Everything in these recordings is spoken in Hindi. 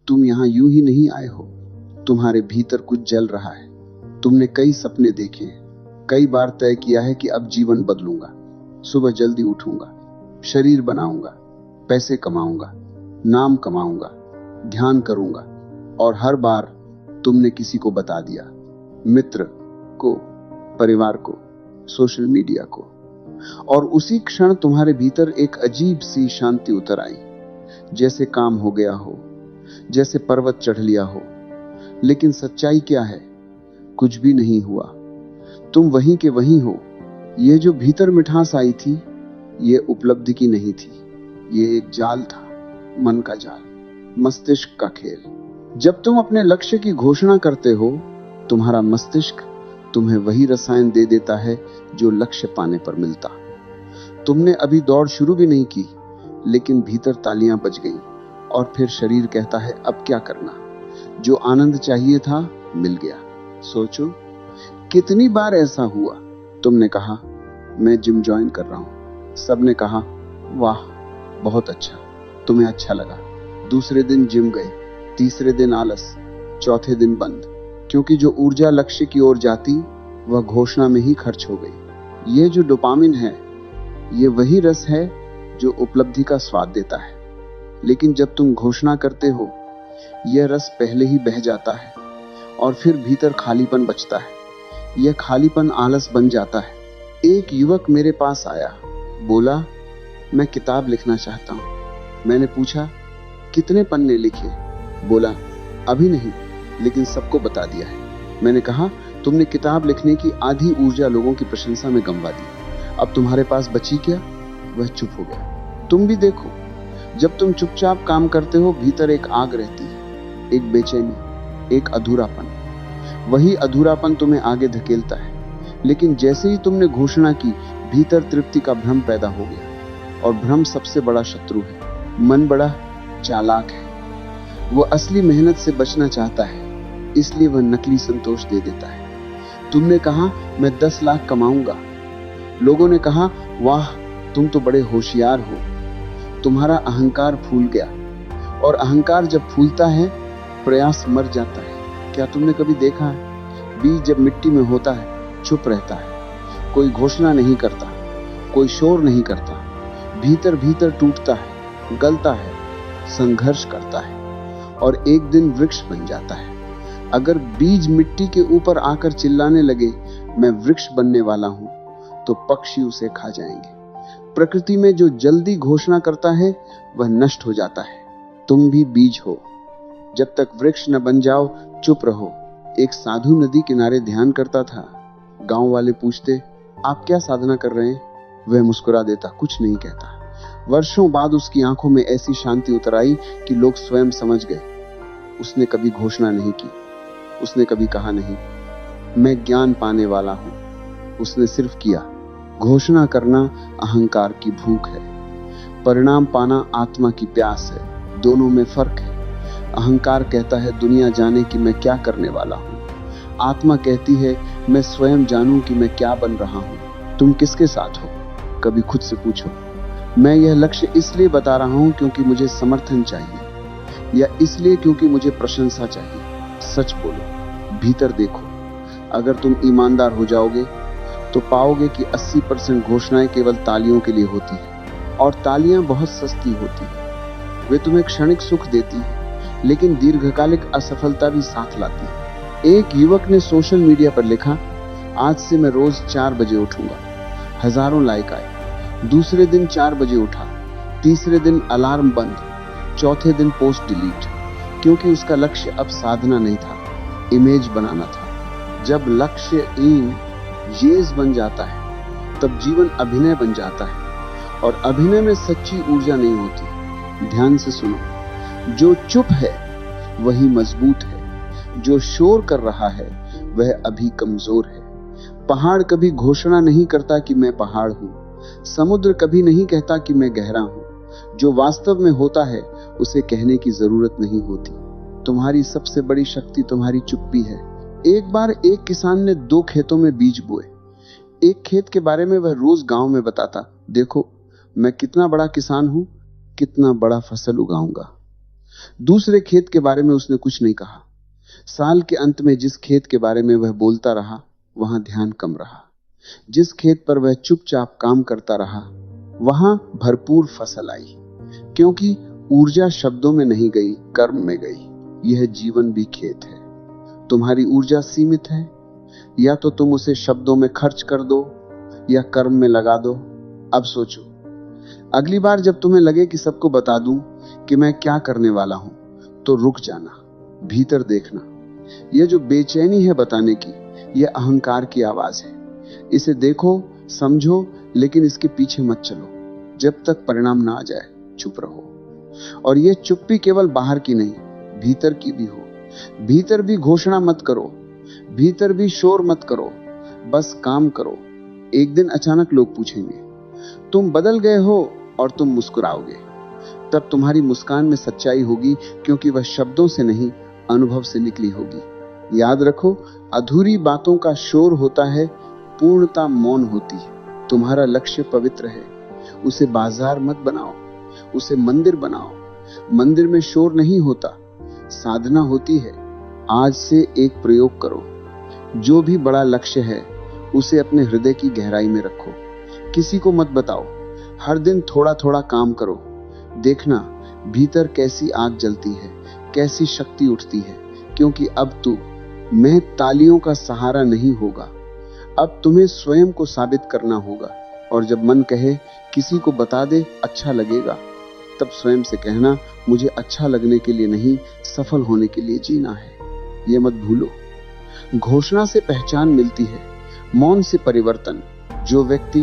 तुम यहाँ यूं ही नहीं आए हो, तुम्हारे भीतर कुछ जल रहा है। तुमने कई सपने देखे हैं, कई बार तय किया है कि अब जीवन बदलूंगा, सुबह जल्दी उठूंगा, शरीर बनाऊंगा, पैसे कमाऊंगा, नाम कमाऊंगा, ध्यान करूंगा। और हर बार तुमने किसी को बता दिया, मित्र को, परिवार को, सोशल मीडिया को। और उसी क्षण तुम्हारे भीतर एक अजीब सी शांति उतर आई, जैसे काम हो गया हो, जैसे पर्वत चढ़ लिया हो। लेकिन सच्चाई क्या है? कुछ भी नहीं हुआ। तुम वहीं के वहीं हो। ये जो भीतर मिठास आई थी, ये उपलब्धि की नहीं थी, ये एक जाल था, मन का जाल, मस्तिष्क का खेल। जब तुम अपने लक्ष्य की घोषणा करते हो, तुम्हारा मस्तिष्क तुम्हें वही रसायन दे देता है जो लक्ष्य पाने पर मिलता। तुमने अभी दौड़ शुरू भी नहीं की, लेकिन भीतर तालियां बज गईं और फिर शरीर कहता है अब क्या करना। जो आनंद चाहिए था मिल गया। सोचो कितनी बार ऐसा हुआ। तुमने कहा मैं जिम ज्वाइन कर रहा हूं। सबने कहा वाह बहुत अच्छा। तुम्हें अच्छा लगा। दूसरे दिन जिम गए, तीसरे दिन आलस, चौथे दिन बंद, क्योंकि जो ऊर्जा लक्ष्य की ओर जाती वह घोषणा में ही खर्च हो गई। ये जो डोपामिन है, ये वही रस है जो उपलब्धि का स्वाद देता है। लेकिन जब तुम घोषणा करते हो, यह रस पहले ही बह जाता है और फिर भीतर खालीपन बचता है। यह खालीपन आलस बन जाता है। एक युवक मेरे पास आया, बोला मैं किताब लिखना चाहता हूं। मैंने पूछा कितने पन्ने लिखे? बोला अभी नहीं, लेकिन सबको बता दिया है। मैंने कहा तुमने किताब लिखने की आधी ऊर्जा लोगों की प्रशंसा में गंवा दी, अब तुम्हारे पास बची क्या? वह चुप हो गया। तुम भी देखो, जब तुम चुपचाप काम करते हो, भीतर एक आग रहती है, एक बेचैनी, एक अधूरापन। वही अधूरापन तुम्हें आगे धकेलता है। लेकिन जैसे ही तुमने घोषणा की, भीतर तृप्ति का भ्रम पैदा हो गया। और भ्रम सबसे बड़ा शत्रु है। मन बड़ा चालाक है। वह असली मेहनत से बचना चाहता है, इसलिए वह नकली संतोष दे देता है। तुमने कहा मैं 10 लाख कमाऊंगा। लोगों ने कहा वाह तुम तो बड़े होशियार हो। तुम्हारा अहंकार फूल गया। और अहंकार जब फूलता है, प्रयास मर जाता है। क्या तुमने कभी देखा है, बीज जब मिट्टी में होता है चुप रहता है, कोई घोषणा नहीं करता, कोई शोर नहीं करता, भीतर भीतर टूटता है, गलता है, संघर्ष करता है और एक दिन वृक्ष बन जाता है। अगर बीज मिट्टी के ऊपर आकर चिल्लाने लगे मैं वृक्ष बनने वाला हूं, तो पक्षी उसे खा जाएंगे। प्रकृति में जो जल्दी घोषणा करता है वह नष्ट हो जाता है। तुम भी बीज हो। जब तक वृक्ष न बन जाओ चुप रहो। एक साधु नदी किनारे ध्यान करता था। गांव वाले पूछते आप क्या साधना कर रहे हैं? वह मुस्कुरा देता, कुछ नहीं कहता। वर्षों बाद उसकी आंखों में ऐसी शांति उतर आई कि लोग स्वयं समझ गए। उसने कभी घोषणा नहीं की, उसने कभी कहा नहीं मैं ज्ञान पाने वाला हूं। उसने सिर्फ किया। घोषणा करना अहंकार की भूख है, परिणाम पाना आत्मा की प्यास है। दोनों में फर्क है। अहंकार कहता है दुनिया जाने कि मैं क्या करने वाला हूं। आत्मा कहती है मैं स्वयं जानूं कि मैं क्या बन रहा हूं। तुम किसके साथ हो? कभी खुद से पूछो। मैं यह लक्ष्य इसलिए बता रहा हूं क्योंकि मुझे समर्थन चाहिए, या इसलिए क्योंकि मुझे प्रशंसा चाहिए? सच बोलो, भीतर देखो। अगर तुम ईमानदार हो जाओगे तो पाओगे कि 80% घोषणाएं केवल तालियों के लिए होती है, और तालियां बहुत सस्ती होती है। वे तुम्हें क्षणिक सुख देती है, लेकिन दीर्घकालिक असफलता भी साथ लाती है। एक युवक ने सोशल मीडिया पर लिखा आज से मैं रोज 4 बजे उठूंगा। हजारों लाइक आए। दूसरे दिन 4 बजे उठा, तीसरे दिन अलार्म बंद, चौथे दिन पोस्ट डिलीट, क्योंकि उसका लक्ष्य अब साधना नहीं था, इमेज बनाना था। जब लक्ष्य येज बन जाता है, तब जीवन अभिनय बन जाता है, और अभिनय में सच्ची ऊर्जा नहीं होती। ध्यान से सुनो, जो चुप है वही मजबूत है, जो शोर कर रहा है वह अभी कमजोर है। पहाड़ कभी घोषणा नहीं करता कि मैं पहाड़ हूं, समुद्र कभी नहीं कहता कि मैं गहरा हूं। जो वास्तव में होता है उसे कहने की जरूरत नहीं होती। तुम्हारी सबसे बड़ी शक्ति तुम्हारी चुप्पी है। एक बार एक किसान ने 2 खेतों में बीज बोए। एक खेत के बारे में वह रोज गांव में बताता, देखो मैं कितना बड़ा किसान हूं, कितना बड़ा फसल उगाऊंगा। दूसरे खेत के बारे में उसने कुछ नहीं कहा। साल के अंत में जिस खेत के बारे में वह बोलता रहा, वहां ध्यान कम रहा। जिस खेत पर वह चुपचाप काम करता रहा, वहां भरपूर फसल आई, क्योंकि ऊर्जा शब्दों में नहीं गई, कर्म में गई। यह जीवन भी खेत है। तुम्हारी ऊर्जा सीमित है, या तो तुम उसे शब्दों में खर्च कर दो या कर्म में लगा दो। अब सोचो, अगली बार जब तुम्हें लगे कि सबको बता दूं कि मैं क्या करने वाला हूं, तो रुक जाना, भीतर देखना। यह जो बेचैनी है बताने की, यह अहंकार की आवाज है। इसे देखो, समझो, लेकिन इसके पीछे मत चलो। जब तक परिणाम ना आ जाए चुप रहो। और यह चुप्पी केवल बाहर की नहीं, भीतर की भी हो। भीतर भी घोषणा मत करो, भीतर भी शोर मत करो, बस काम करो। एक दिन अचानक लोग पूछेंगे, तुम बदल गए हो, और तुम मुस्कुराओगे। तब तुम्हारी मुस्कान में सच्चाई होगी, क्योंकि वह शब्दों से नहीं, अनुभव से निकली होगी। याद रखो, अधूरी बातों का शोर होता है, पूर्णता मौन होती है। तुम्हारा लक्ष्य पवित्र है, उसे बाजार मत बनाओ, उसे मंदिर बनाओ। मंदिर में शोर नहीं होता, साधना होती है। आज से एक प्रयोग करो। जो भी बड़ा लक्ष्य है, उसे अपने हृदय की गहराई में रखो। किसी को मत बताओ। हर दिन थोड़ा थोड़ा काम करो। देखना भीतर कैसी आग जलती है, कैसी शक्ति उठती है। क्योंकि अब तू मैं तालियों का सहारा नहीं होगा। अब तुम्हें स्वयं को साबित करना होगा। और जब मन कहे किसी को बता दे, अच्छा लगेगा, तब स्वयं से कहना, मुझे अच्छा लगने के लिए नहीं, सफल होने के लिए जीना है। यह मत भूलो। घोषणा से पहचान मिलती है, मौन से परिवर्तन। जो व्यक्ति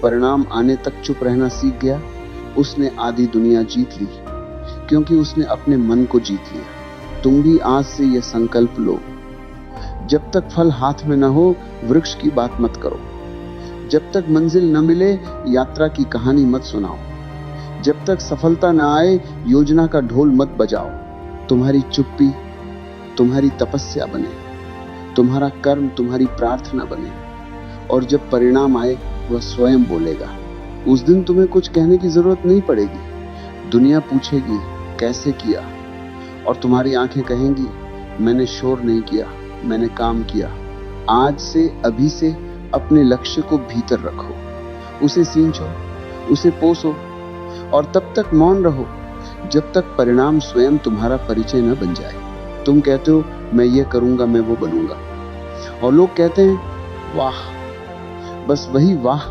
परिणाम आने तक चुप रहना सीख गया, उसने आधी दुनिया जीत ली, क्योंकि उसने अपने मन को जीत लिया। तुम भी आज से यह संकल्प लो, जब तक फल हाथ में न हो, वृक्ष की बात मत करो। जब तक मंजिल न मिले, यात्रा की कहानी मत सुनाओ। जब तक सफलता न आए, योजना का ढोल मत बजाओ। तुम्हारी चुप्पी तुम्हारी तपस्या बने, तुम्हारा कर्म तुम्हारी प्रार्थना बने। और जब परिणाम आए, वह स्वयं बोलेगा। उस दिन तुम्हें कुछ कहने की जरूरत नहीं पड़ेगी। दुनिया पूछेगी, कैसे किया? और तुम्हारी आंखें कहेंगी, मैंने शोर नहीं किया, मैंने काम किया। आज से, अभी से अपने लक्ष्य को भीतर रखो, उसे सींचो, उसे पोसो, और तब तक मौन रहो, जब तक परिणाम स्वयं तुम्हारा परिचय न बन जाए। तुम कहते हो, मैं ये करूंगा, मैं वो बनूंगा, और लोग कहते हैं, वाह। बस वही वाह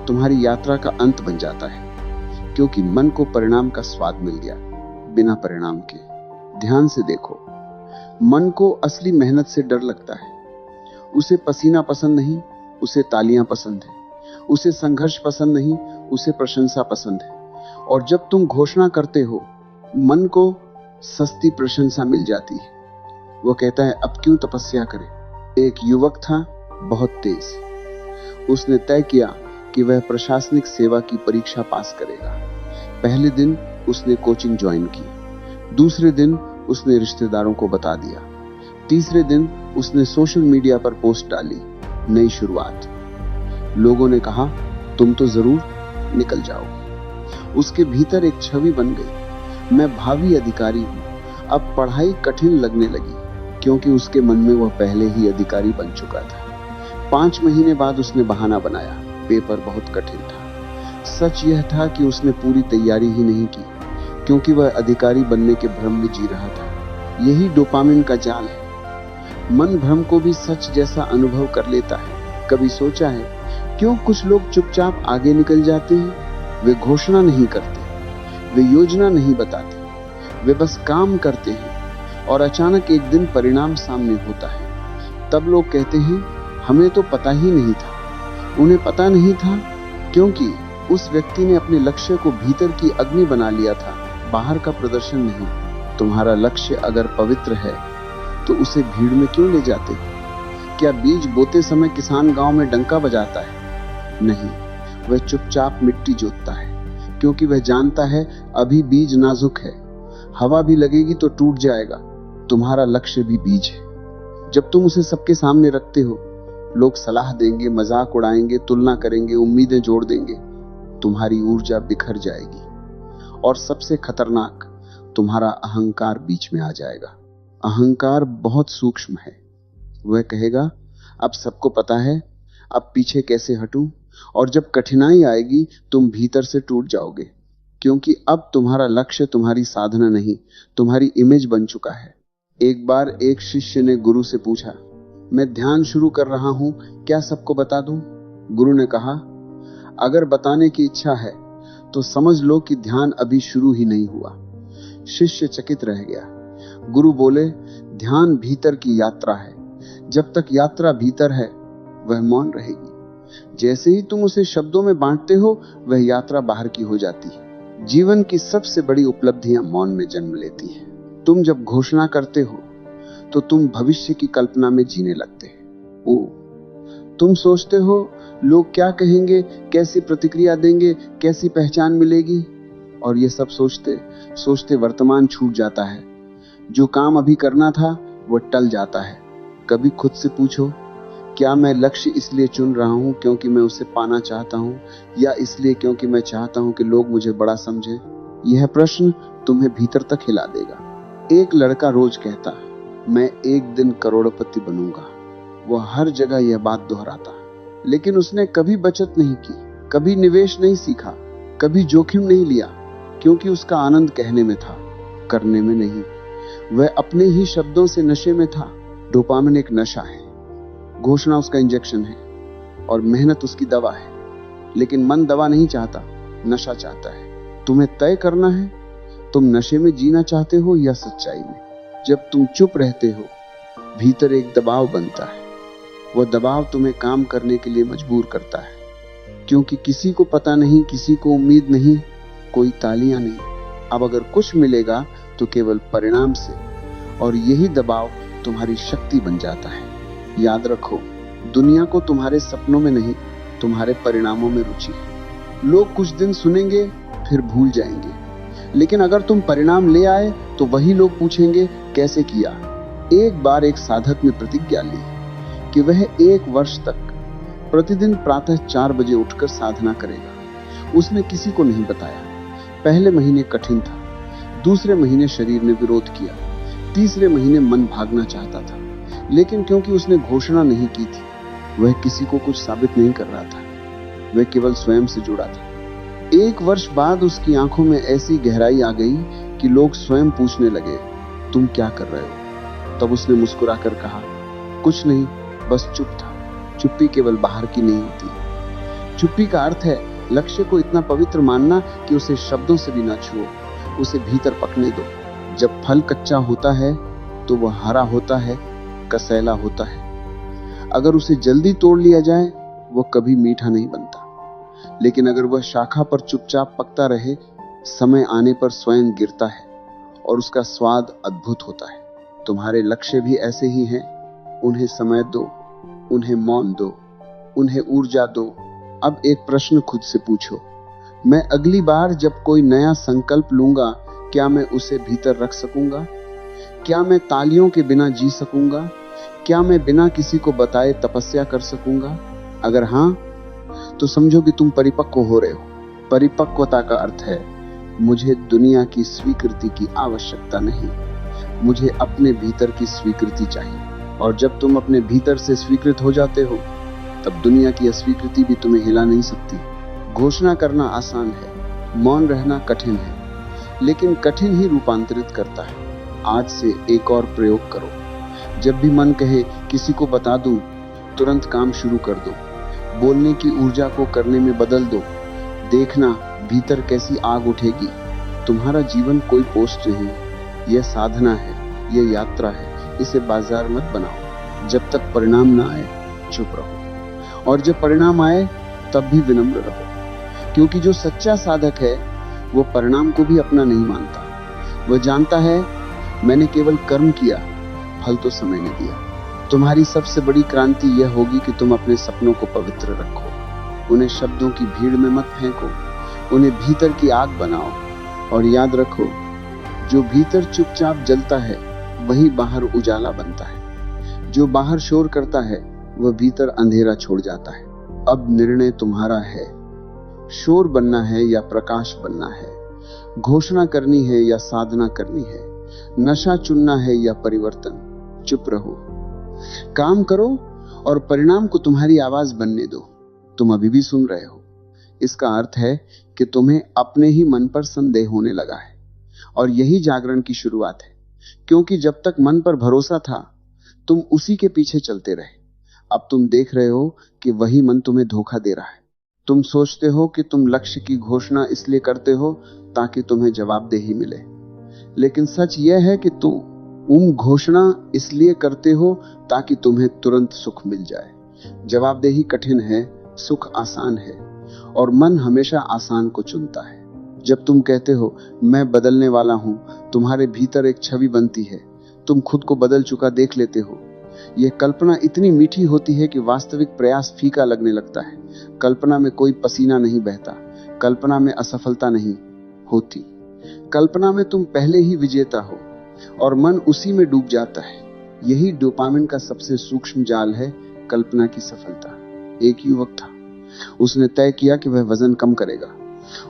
तुम्हारी यात्रा का अंत बन जाता है, क्योंकि मन को परिणाम का स्वाद मिल गया, बिना परिणाम के। ध्यान से देखो, मन को असली मेहनत से डर लगता है। उसे पसीना पसंद नहीं, उसे तालियां पसंद है। उसे संघर्ष पसंद नहीं, उसे प्रशंसा पसंद है। और जब तुम घोषणा करते हो, मन को सस्ती प्रशंसा मिल जाती है। वो कहता है, अब क्यों तपस्या करे। एक युवक था, बहुत तेज। उसने तय किया कि वह प्रशासनिक सेवा की परीक्षा पास करेगा। पहले दिन उसने कोचिंग ज्वाइन की, दूसरे दिन उसने रिश्तेदारों को बता दिया, तीसरे दिन उसने सोशल मीडिया पर पोस्ट डाली, नई शुरुआत। लोगों ने कहा, तुम तो जरूर निकल जाओगे। उसके भीतर एक छवि बन गई, मैं भावी अधिकारी हूं। अब पढ़ाई कठिन लगने लगी, क्योंकि उसके मन में वह पहले ही अधिकारी बन चुका था। 5 महीने बाद उसने बहाना बनाया, पेपर बहुत कठिन था। सच यह था कि उसने पूरी तैयारी ही नहीं की, क्योंकि वह अधिकारी बनने के भ्रम में जी रहा था। यही डोपामिन का जाल है। मन भ्रम को भी सच जैसा अनुभव कर लेता है। कभी सोचा है, क्यों कुछ लोग चुपचाप आगे निकल जाते हैं? वे घोषणा नहीं करते, वे योजना नहीं बताते, वे बस काम करते हैं, और अचानक एक दिन परिणाम सामने होता है। तब लोग कहते हैं, हमें तो पता ही नहीं था। उन्हें पता नहीं था, क्योंकि उस व्यक्ति ने अपने लक्ष्य को भीतर की अग्नि बना लिया था, बाहर का प्रदर्शन नहीं। तुम्हारा लक्ष्य अगर पवित्र है, तो उसे भीड़ में क्यों ले जाते हो? क्या बीज बोते समय किसान गांव में डंका बजाता है? नहीं, वह चुपचाप मिट्टी जोतता है, क्योंकि वह जानता है अभी बीज नाजुक है, हवा भी लगेगी तो टूट जाएगा। तुम्हारा लक्ष्य भी बीज है। जब तुम उसे सबके सामने रखते हो, लोग सलाह देंगे, मजाक उड़ाएंगे, तुलना करेंगे, उम्मीदें जोड़ देंगे। तुम्हारी ऊर्जा बिखर जाएगी। और सबसे खतरनाक, तुम्हारा अहंकार बीच में आ जाएगा। अहंकार बहुत सूक्ष्म है। वह कहेगा अब सबको पता है, अब पीछे कैसे हटूं। और जब कठिनाई आएगी तुम भीतर से टूट जाओगे, क्योंकि अब तुम्हारा लक्ष्य तुम्हारी साधना नहीं, तुम्हारी इमेज बन चुका है। एक बार एक शिष्य ने गुरु से पूछा, मैं ध्यान शुरू कर रहा हूं, क्या सबको बता दूं? गुरु ने कहा, अगर बताने की इच्छा है तो समझ लो कि ध्यान अभी शुरू ही नहीं हुआ। शिष्य चकित रह गया। गुरु बोले, ध्यान भीतर की यात्रा है। जब तक यात्रा भीतर है वह मौन रहेगी। जैसे ही तुम उसे शब्दों में बांटते हो वह यात्रा बाहर की हो जाती है। जीवन की सबसे बड़ी उपलब्धियां मौन में जन्म लेती हैं। तुम जब घोषणा करते हो तो तुम भविष्य की कल्पना में जीने लगते हो। तुम सोचते हो लोग क्या कहेंगे, कैसी प्रतिक्रिया देंगे, कैसी पहचान मिलेगी, और ये सब सोचते सोचते वर्तमान छूट जाता है। जो काम अभी करना था वो टल जाता है। कभी खुद से पूछो, क्या मैं लक्ष्य इसलिए चुन रहा हूं क्योंकि मैं उसे पाना चाहता हूं, या इसलिए क्योंकि मैं चाहता हूं कि लोग मुझे बड़ा समझें? यह प्रश्न तुम्हें भीतर तक हिला देगा। एक लड़का रोज कहता, मैं एक दिन करोड़पति बनूंगा। वह हर जगह यह बात दोहराता, लेकिन उसने कभी बचत नहीं की, कभी निवेश नहीं सीखा, कभी जोखिम नहीं लिया, क्योंकि उसका आनंद कहने में था, करने में नहीं। वह अपने ही शब्दों से नशे में था। डोपामिन एक नशा है, घोषणा उसका इंजेक्शन है, और मेहनत उसकी दवा है। लेकिन मन दवा नहीं चाहता, नशा चाहता है। तुम्हें तय करना है, तुम नशे में जीना चाहते हो या सच्चाई में। जब तुम चुप रहते हो भीतर एक दबाव बनता है। वह दबाव तुम्हें काम करने के लिए मजबूर करता है, क्योंकि किसी को पता नहीं, किसी को उम्मीद नहीं, कोई तालियां नहीं। अब अगर कुछ मिलेगा तो केवल परिणाम से, और यही दबाव तुम्हारी शक्ति बन जाता है। याद रखो, दुनिया को तुम्हारे सपनों में नहीं, तुम्हारे परिणामों में रुचि है। लोग कुछ दिन सुनेंगे फिर भूल जाएंगे, लेकिन अगर तुम परिणाम ले आए तो वही लोग पूछेंगे कैसे किया। एक बार एक साधक ने प्रतिज्ञा ली कि वह 1 वर्ष तक प्रतिदिन प्रातः 4 बजे उठकर साधना करेगा। उसने किसी को नहीं बताया। पहले महीने कठिन था, दूसरे महीने शरीर ने विरोध किया, तीसरे महीने मन भागना चाहता था, लेकिन क्योंकि उसने घोषणा नहीं की थी, वह किसी को कुछ साबित नहीं कर रहा था, वह केवल स्वयं से जुड़ा था। 1 वर्ष बाद उसकी आंखों में ऐसी गहराई आ गई कि लोग स्वयं पूछने लगे, तुम क्या कर रहे हो? तब उसने मुस्कुराकर कहा, कुछ नहीं, बस चुप था। चुप्पी केवल बाहर की नहीं होती। चुप्पी का अर्थ है लक्ष्य को इतना पवित्र मानना कि उसे शब्दों से भी ना छुओ, उसे भीतर पकने दो। जब फल कच्चा होता है तो वह हरा होता है, कसैला होता है। अगर उसे जल्दी तोड़ लिया जाए वो कभी मीठा नहीं बनता, लेकिन अगर वह शाखा पर चुपचाप पकता रहे, समय आने पर स्वयं गिरता है और उसका स्वाद अद्भुत होता है। तुम्हारे लक्ष्य भी ऐसे ही हैं। उन्हें समय दो, उन्हें मौन दो, उन्हें ऊर्जा दो। अब एक प्रश्न खुद से पूछो, मैं अगली बार जब कोई नया संकल्प लूंगा क्या मैं उसे भीतर रख सकूंगा? क्या मैं तालियों के बिना जी सकूंगा? क्या मैं बिना किसी को बताए तपस्या कर सकूंगा? अगर हां, तो समझो कि तुम परिपक्व हो रहे हो। परिपक्वता का अर्थ है, मुझे दुनिया की स्वीकृति की आवश्यकता नहीं, मुझे अपने भीतर की स्वीकृति चाहिए। और जब तुम अपने भीतर से स्वीकृत हो जाते हो, तब दुनिया की अस्वीकृति भी तुम्हें हिला नहीं सकती। घोषणा करना आसान है, मौन रहना कठिन है, लेकिन कठिन ही रूपांतरित करता है। आज से एक और प्रयोग करो। जब भी मन कहे किसी को बता दूं, तुरंत काम शुरू कर दो। बोलने की ऊर्जा को करने में बदल दो। देखना भीतर कैसी आग उठेगी। तुम्हारा जीवन कोई पोस्ट नहीं, यह साधना है, यह यात्रा है। इसे बाजार मत बनाओ। जब तक परिणाम ना आए चुप रहो, और जब परिणाम आए तब भी विनम्र रहो, क्योंकि जो सच्चा साधक है वो परिणाम को भी अपना नहीं मानता। वह जानता है, मैंने केवल कर्म किया, फल तो समय ने दिया। तुम्हारी सबसे बड़ी क्रांति यह होगी कि तुम अपने सपनों को पवित्र रखो। उन्हें शब्दों की भीड़ में मत फेंको, उन्हें भीतर की आग बनाओ। और याद रखो, जो भीतर चुपचाप जलता है वही बाहर उजाला बनता है। जो बाहर शोर करता है वह भीतर अंधेरा छोड़ जाता है। अब निर्णय तुम्हारा है, शोर बनना है या प्रकाश बनना है, घोषणा करनी है या साधना करनी है, नशा चुनना है या परिवर्तन। चुप रहो, काम करो और परिणाम को तुम्हारी आवाज बनने दो। तुम अभी भी सुन रहे हो, इसका अर्थ है कि तुम्हें अपने ही मन पर संदेह होने लगा है, और यही जागरण की शुरुआत है। क्योंकि जब तक मन पर भरोसा था, तुम उसी के पीछे चलते रहे। अब तुम देख रहे हो कि वही मन तुम्हें धोखा दे रहा है। तुम सोचते हो कि तुम लक्ष्य की घोषणा इसलिए करते हो ताकि तुम्हें जवाबदेही मिले, लेकिन सच यह है कि तुम घोषणा इसलिए करते हो ताकि तुम्हें तुरंत सुख मिल जाए। जवाबदेही कठिन है, सुख आसान है, और मन हमेशा आसान को चुनता है। जब तुम कहते हो मैं बदलने वाला हूं, तुम्हारे भीतर एक छवि बनती है। तुम खुद को बदल चुका देख लेते हो। यह कल्पना इतनी मीठी होती है कि वास्तविक प्रयास फीका लगने लगता है। कल्पना में कोई पसीना नहीं बहता, कल्पना में असफलता नहीं होती, कल्पना में तुम पहले ही विजेता हो, और मन उसी में डूब जाता है। यही डोपामिन का सबसे सूक्ष्म जाल है, कल्पना की सफलता। एक युवक था, उसने तय किया कि वह वजन कम करेगा।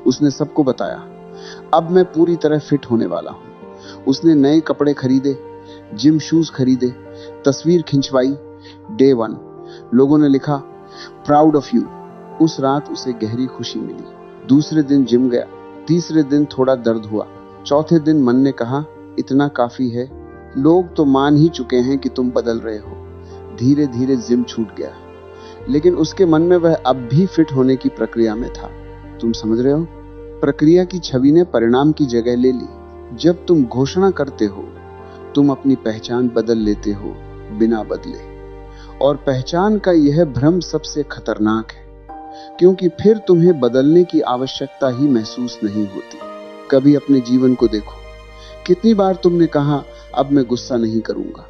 उसने सबको बताया, अब मैं पूरी तरह फिट होने वाला हूं। उसने नए कपड़े खरीदे, जिम शूज खरीदे, तस्वीर खिंचवाई। डे 1 लोगों ने लिखा प्राउड ऑफ यू। उस रात उसे गहरी खुशी मिली। दूसरे दिन जिम गया, तीसरे दिन थोड़ा दर्द हुआ, चौथे दिन मन ने कहा इतना काफी है, लोग तो मान ही चुके हैं कि तुम बदल रहे हो। धीरे धीरे जिम छूट गया, लेकिन उसके मन में वह अब भी फिट होने की प्रक्रिया में था। तुम समझ रहे हो? प्रक्रिया की छवि ने परिणाम की जगह ले ली। जब तुम घोषणा करते हो, तुम अपनी पहचान बदल लेते हो बिना बदले, और पहचान का यह भ्रम सबसे खतरनाक है, क्योंकि फिर तुम्हें बदलने की आवश्यकता ही महसूस नहीं होती। कभी अपने जीवन को देखो, कितनी बार तुमने कहा अब मैं गुस्सा नहीं करूंगा,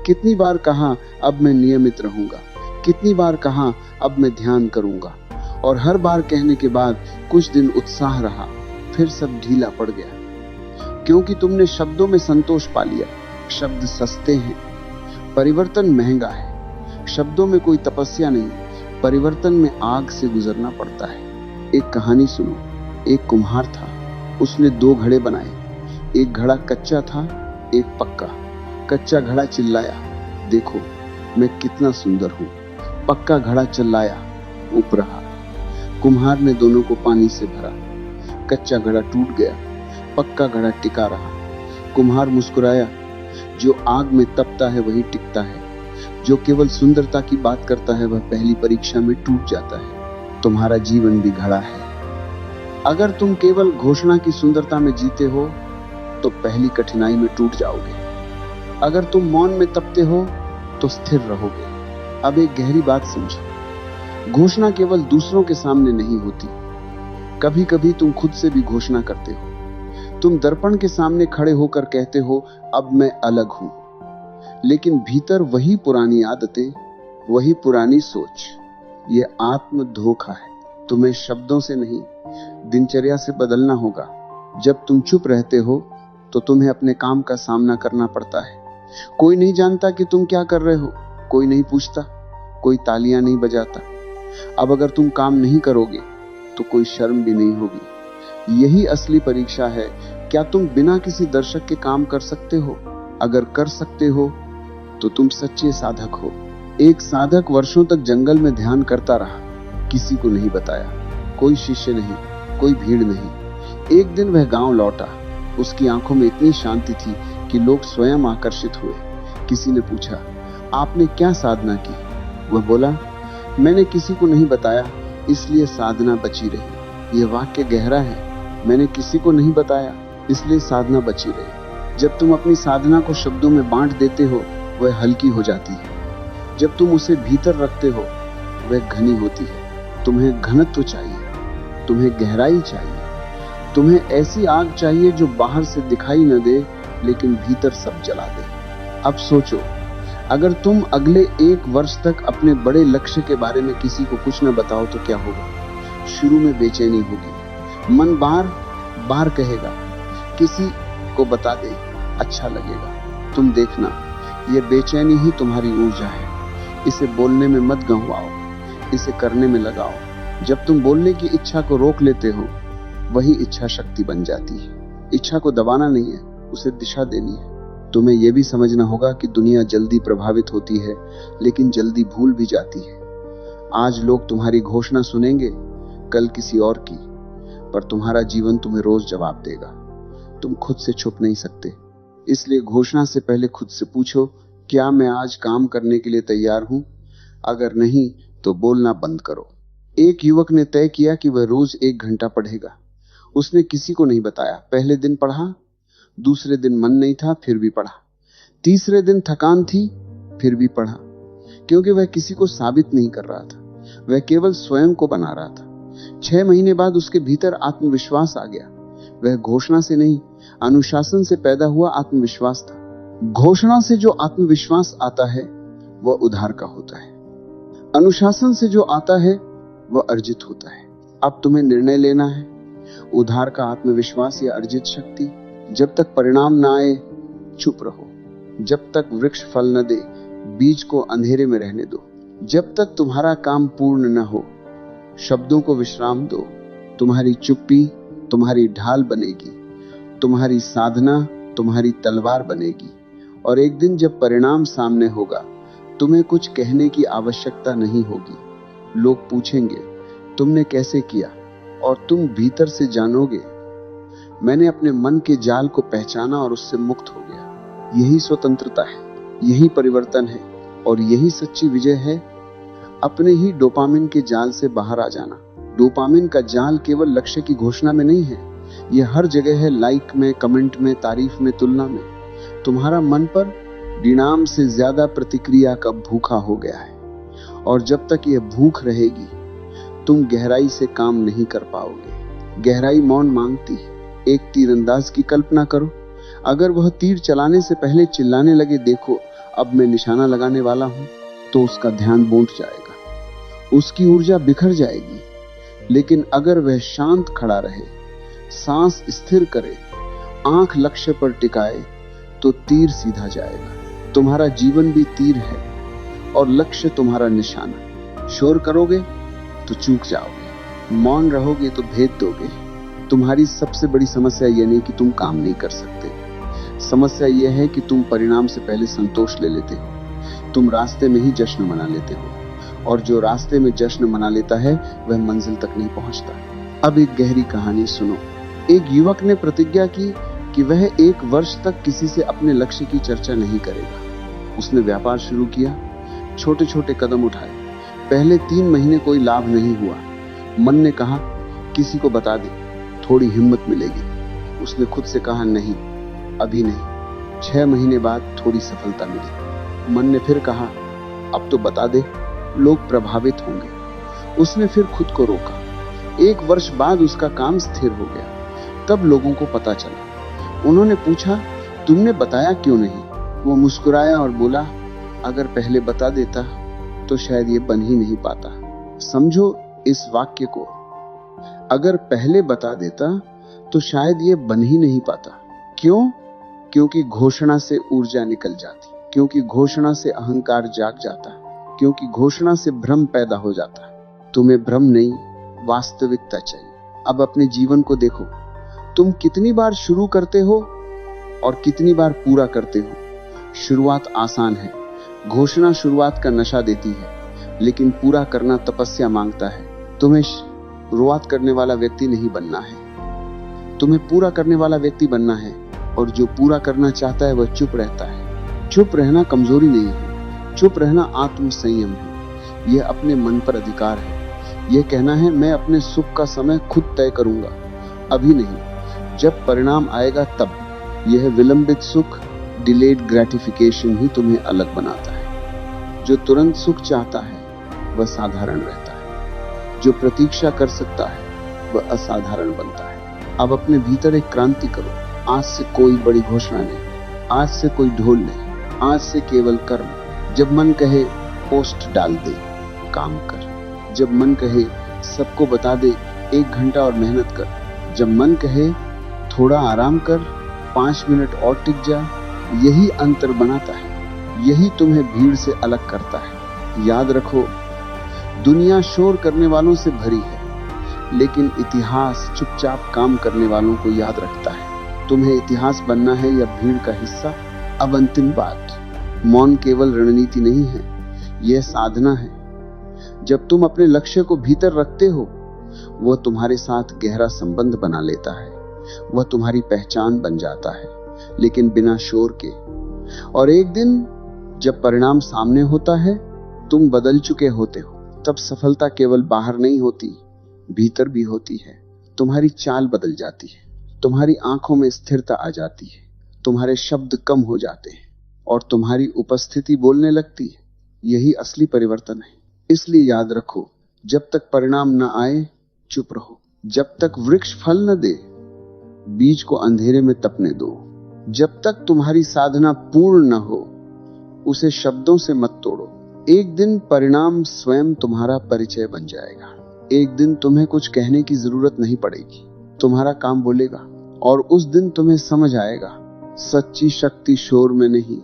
कितनी बार कहा अब मैं नियमित रहूंगा, कितनी बार कहा अब मैं ध्यान करूंगा, और हर बार कहने के बाद कुछ दिन उत्साह रहा, फिर सब ढीला पड़ गया, क्योंकि तुमने शब्दों में संतोष पा लिया। शब्द सस्ते हैं, परिवर्तन महंगा है। शब्दों में कोई तपस्या नहीं, परिवर्तन में आग से गुजरना पड़ता है। एक कहानी सुनो। एक कुम्हार था, उसने 2 घड़े बनाए। एक घड़ा कच्चा था, एक पक्का। कच्चा घड़ा चिल्लाया, देखो मैं कितना सुंदर हूं। पक्का घड़ा चिल्लाया, उब रहा। कुम्हार ने दोनों को पानी से भरा। कच्चा घड़ा टूट गया, पक्का घड़ा टिका रहा। कुम्हार मुस्कुराया, जो आग में तपता है वही टिकता है, जो केवल सुंदरता की बात करता है वह पहली परीक्षा में टूट जाता है। तुम्हारा जीवन भी घड़ा है। अगर तुम केवल घोषणा की सुंदरता में जीते हो तो पहली कठिनाई में टूट जाओगे। अगर तुम मौन में तपते हो तो स्थिर रहोगे। अब एक गहरी बात समझो, घोषणा केवल दूसरों के सामने नहीं होती, कभी कभी तुम खुद से भी घोषणा करते हो। तुम दर्पण के सामने खड़े होकर कहते हो अब मैं अलग हूं, लेकिन भीतर वही पुरानी आदतें, वही पुरानी सोच। ये आत्म धोखा है। तुम्हें शब्दों से नहीं, दिनचर्या से बदलना होगा। जब तुम चुप रहते हो तो तुम्हें अपने काम का सामना करना पड़ता है। कोई नहीं जानता कि तुम क्या कर रहे हो, कोई नहीं पूछता, कोई तालियां नहीं बजाता। अब अगर तुम काम नहीं करोगे तो कोई शर्म भी नहीं होगी। यही असली परीक्षा है। क्या तुम बिना किसी दर्शक के काम कर सकते हो? अगर कर सकते हो तो तुम सच्चे साधक हो। एक साधक वर्षों तक जंगल में ध्यान करता रहा, किसी को नहीं बताया, कोई शिष्य नहीं, कोई भीड़ नहीं। एक दिन वह गांव लौटा। उसकी आंखों में इतनी शांति थी कि लोग स्वयं आकर्षित हुए। किसी ने पूछा, आपने क्या साधना की? वह बोला, मैंने किसी को नहीं बताया, इसलिए साधना बची रही। यह वाक्य गहरा है। मैंने किसी को नहीं बताया, इसलिए साधना बची रही। जब तुम अपनी साधना को शब्दों में बांट देते हो, वह हल्की हो जाती है। जब तुम उसे भीतर रखते हो, वह घनी होती है। तुम्हें घनत्व चाहिए, तुम्हें गहराई चाहिए, तुम्हें ऐसी आग चाहिए जो बाहर से दिखाई न दे लेकिन भीतर सब जला दे। अब सोचो, अगर तुम अगले 1 वर्ष तक अपने बड़े लक्ष्य के बारे में किसी को कुछ न बताओ तो क्या होगा? शुरू में बेचैनी होगी, मन बार बार कहेगा किसी को बता दे, अच्छा लगेगा। तुम देखना, यह बेचैनी ही तुम्हारी ऊर्जा है। इसे बोलने में मत गंवाओ, इसे करने में लगाओ। जब तुम बोलने की इच्छा को रोक लेते हो वही इच्छा शक्ति बन जाती है। इच्छा को दबाना नहीं है, उसे दिशा देनी है। तुम्हें यह भी समझना होगा कि दुनिया जल्दी प्रभावित होती है, लेकिन जल्दी भूल भी जाती है। आज लोग तुम्हारी घोषणा सुनेंगे, कल किसी और की, पर तुम्हारा जीवन तुम्हें रोज जवाब देगा। तुम खुद से छुप नहीं सकते, इसलिए घोषणा से पहले खुद से पूछो, क्या मैं आज काम करने के लिए तैयार हूं? अगर नहीं तो बोलना बंद करो। एक युवक ने तय किया कि वह रोज 1 घंटा पढ़ेगा। उसने किसी को नहीं बताया। पहले दिन पढ़ा, दूसरे दिन मन नहीं था, फिर भी पढ़ा, तीसरे दिन थकान थी, फिर भी पढ़ा, क्योंकि वह किसी को साबित नहीं कर रहा था, वह केवल स्वयं को बना रहा था। 6 महीने बाद उसके भीतर आत्मविश्वास आ गया। वह घोषणा से नहीं, अनुशासन से पैदा हुआ आत्मविश्वास था। घोषणा से जो आत्मविश्वास आता है वह उधार का होता है, अनुशासन से जो आता है वह अर्जित होता है। अब तुम्हें निर्णय लेना है, उधार का आत्मविश्वास या अर्जित शक्ति। जब तक परिणाम ना आए चुप रहो, जब तक वृक्ष फल न दे बीज को अंधेरे में रहने दो, जब तक तुम्हारा काम पूर्ण न हो शब्दों को विश्राम दो। तुम्हारी चुप्पी तुम्हारी ढाल बनेगी, तुम्हारी साधना तुम्हारी तलवार बनेगी। और एक दिन जब परिणाम सामने होगा, तुम्हें कुछ कहने की आवश्यकता नहीं होगी। लोग पूछेंगे, तुमने कैसे किया? और तुम भीतर से जानोगे, मैंने अपने मन के जाल को पहचाना और उससे मुक्त हो गया। यही स्वतंत्रता है, यही परिवर्तन है, और यही सच्ची विजय है। अपने ही डोपामिन के जाल से बाहर आ जाना। डोपामिन का जाल केवल लक्ष्य की घोषणा में नहीं है, यह हर जगह है, लाइक में, कमेंट में, तारीफ में, तुलना में। तुम्हारा मन पर परिणाम से ज्यादा प्रतिक्रिया का भूखा हो गया है, और जब तक यह भूख रहेगी तुम गहराई से काम नहीं कर पाओगे। गहराई मौन मांगती है। एक तीरंदाज की कल्पना करो, अगर वह तीर चलाने से पहले चिल्लाने लगे, देखो अब मैं निशाना लगाने वाला हूं, तो उसका ध्यान बौंठ जाएगा, उसकी ऊर्जा बिखर जाएगी। लेकिन अगर वह शांत खड़ा रहे, सांस स्थिर करे, आंख लक्ष्य पर टिकाए, तो तीर सीधा जाएगा। तुम्हारा जीवन भी तीर है और लक्ष्य तुम्हारा निशाना। शोर करोगे तो चूक जाओगे, मौन रहोगे तो भेद दोगे। तुम्हारी सबसे बड़ी समस्या यह नहीं कि तुम काम नहीं कर सकते, समस्या यह है कि तुम परिणाम से पहले संतोष ले लेते हो। तुम रास्ते में ही जश्न मना लेते हो, और जो रास्ते में जश्न मना लेता है वह मंजिल तक नहीं पहुंचता। अब एक गहरी कहानी सुनो। एक युवक ने प्रतिज्ञा की कि वह 1 वर्ष तक किसी से अपने लक्ष्य की चर्चा नहीं करेगा। उसने व्यापार शुरू किया, छोटे छोटे कदम उठाए। पहले 3 महीने कोई लाभ नहीं हुआ। मन ने कहा, किसी को बता दे, थोड़ी हिम्मत मिलेगी। उसने खुद से कहा, नहीं, अभी नहीं। 6 महीने बाद थोड़ी सफलता मिली। मन ने फिर कहा, अब तो बता दे, लोग प्रभावित होंगे। उसने फिर खुद को रोका। 1 वर्ष बाद उसका काम स्थिर हो गया। तब लोगों को पता चला। उन्होंने पूछा, तुमने बताया क्यों नहीं? वो मुस्कुराया और बोला, अगर पहले बता देता तो शायद ये बन ही नहीं पाता। समझो इस वाक्य को, अगर पहले बता देता तो शायद ये बन ही नहीं पाता। क्यों? क्योंकि घोषणा से ऊर्जा निकल जाती, क्योंकि घोषणा से अहंकार जाग जाता, क्योंकि घोषणा से भ्रम पैदा हो जाता। तुम्हें भ्रम नहीं, वास्तविकता चाहिए। अब अपने जीवन को देखो, तुम कितनी बार शुरू करते हो और कितनी बार पूरा करते हो। शुरुआत आसान है, घोषणा शुरुआत का नशा देती है, लेकिन पूरा करना तपस्या मांगता है। तुम्हें शुरुआत करने वाला व्यक्ति नहीं बनना है, तुम्हें पूरा करने वाला व्यक्ति बनना है। और जो पूरा करना चाहता है वह चुप रहता है। चुप रहना कमजोरी नहीं है, चुप रहना आत्म संयम है। यह अपने मन पर अधिकार है। यह कहना है, मैं अपने सुख का समय खुद तय करूंगा, अभी नहीं, जब परिणाम आएगा तब। यह विलंबित सुख, डिलेड ग्रेटिफिकेशन ही तुम्हें अलग बनाता है। जो तुरंत सुख चाहता है वह साधारण रहता है, जो प्रतीक्षा कर सकता है वह असाधारण बनता है। अब अपने भीतर एक क्रांति करो। आज से कोई बड़ी घोषणा नहीं, आज से कोई ढोल नहीं, आज से केवल कर्म। जब मन कहे पोस्ट डाल दे, काम कर। जब मन कहे सबको बता दे, 1 घंटा और मेहनत कर। जब मन कहे थोड़ा आराम कर, 5 मिनट और टिक जा। यही अंतर बनाता है, यही तुम्हें भीड़ से अलग करता है। याद रखो, दुनिया शोर करने वालों से भरी है, लेकिन इतिहास चुपचाप काम करने वालों को याद रखता है। तुम्हें इतिहास बनना है या भीड़ का हिस्सा? अब अंतिम बात, मौन केवल रणनीति नहीं है, यह साधना है। जब तुम अपने लक्ष्य को भीतर रखते हो, वह तुम्हारे साथ गहरा संबंध बना लेता है। वह तुम्हारी पहचान बन जाता है, लेकिन बिना शोर के। और एक दिन जब परिणाम सामने होता है, तुम बदल चुके होते हो। तब सफलता केवल बाहर नहीं होती, भीतर भी होती है। तुम्हारी चाल बदल जाती है, तुम्हारी आंखों में स्थिरता आ जाती है, तुम्हारे शब्द कम हो जाते हैं और तुम्हारी उपस्थिति बोलने लगती है। यही असली परिवर्तन है। इसलिए याद रखो, जब तक परिणाम न आए, चुप रहो। जब तक वृक्ष फल न दे, बीज को अंधेरे में तपने दो। जब तक तुम्हारी साधना पूर्ण न हो, उसे शब्दों से मत तोड़ो। एक दिन परिणाम स्वयं तुम्हारा परिचय बन जाएगा। एक दिन तुम्हें कुछ कहने की जरूरत नहीं पड़ेगी, तुम्हारा काम बोलेगा। और उस दिन तुम्हें समझ आएगा, सच्ची शक्ति शोर में नहीं,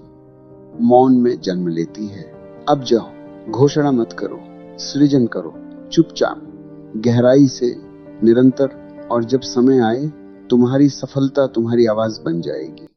मौन में जन्म लेती है। अब जाओ, घोषणा मत करो, सृजन करो, चुपचाप, गहराई से, निरंतर। और जब समय आए, तुम्हारी सफलता तुम्हारी आवाज बन जाएगी।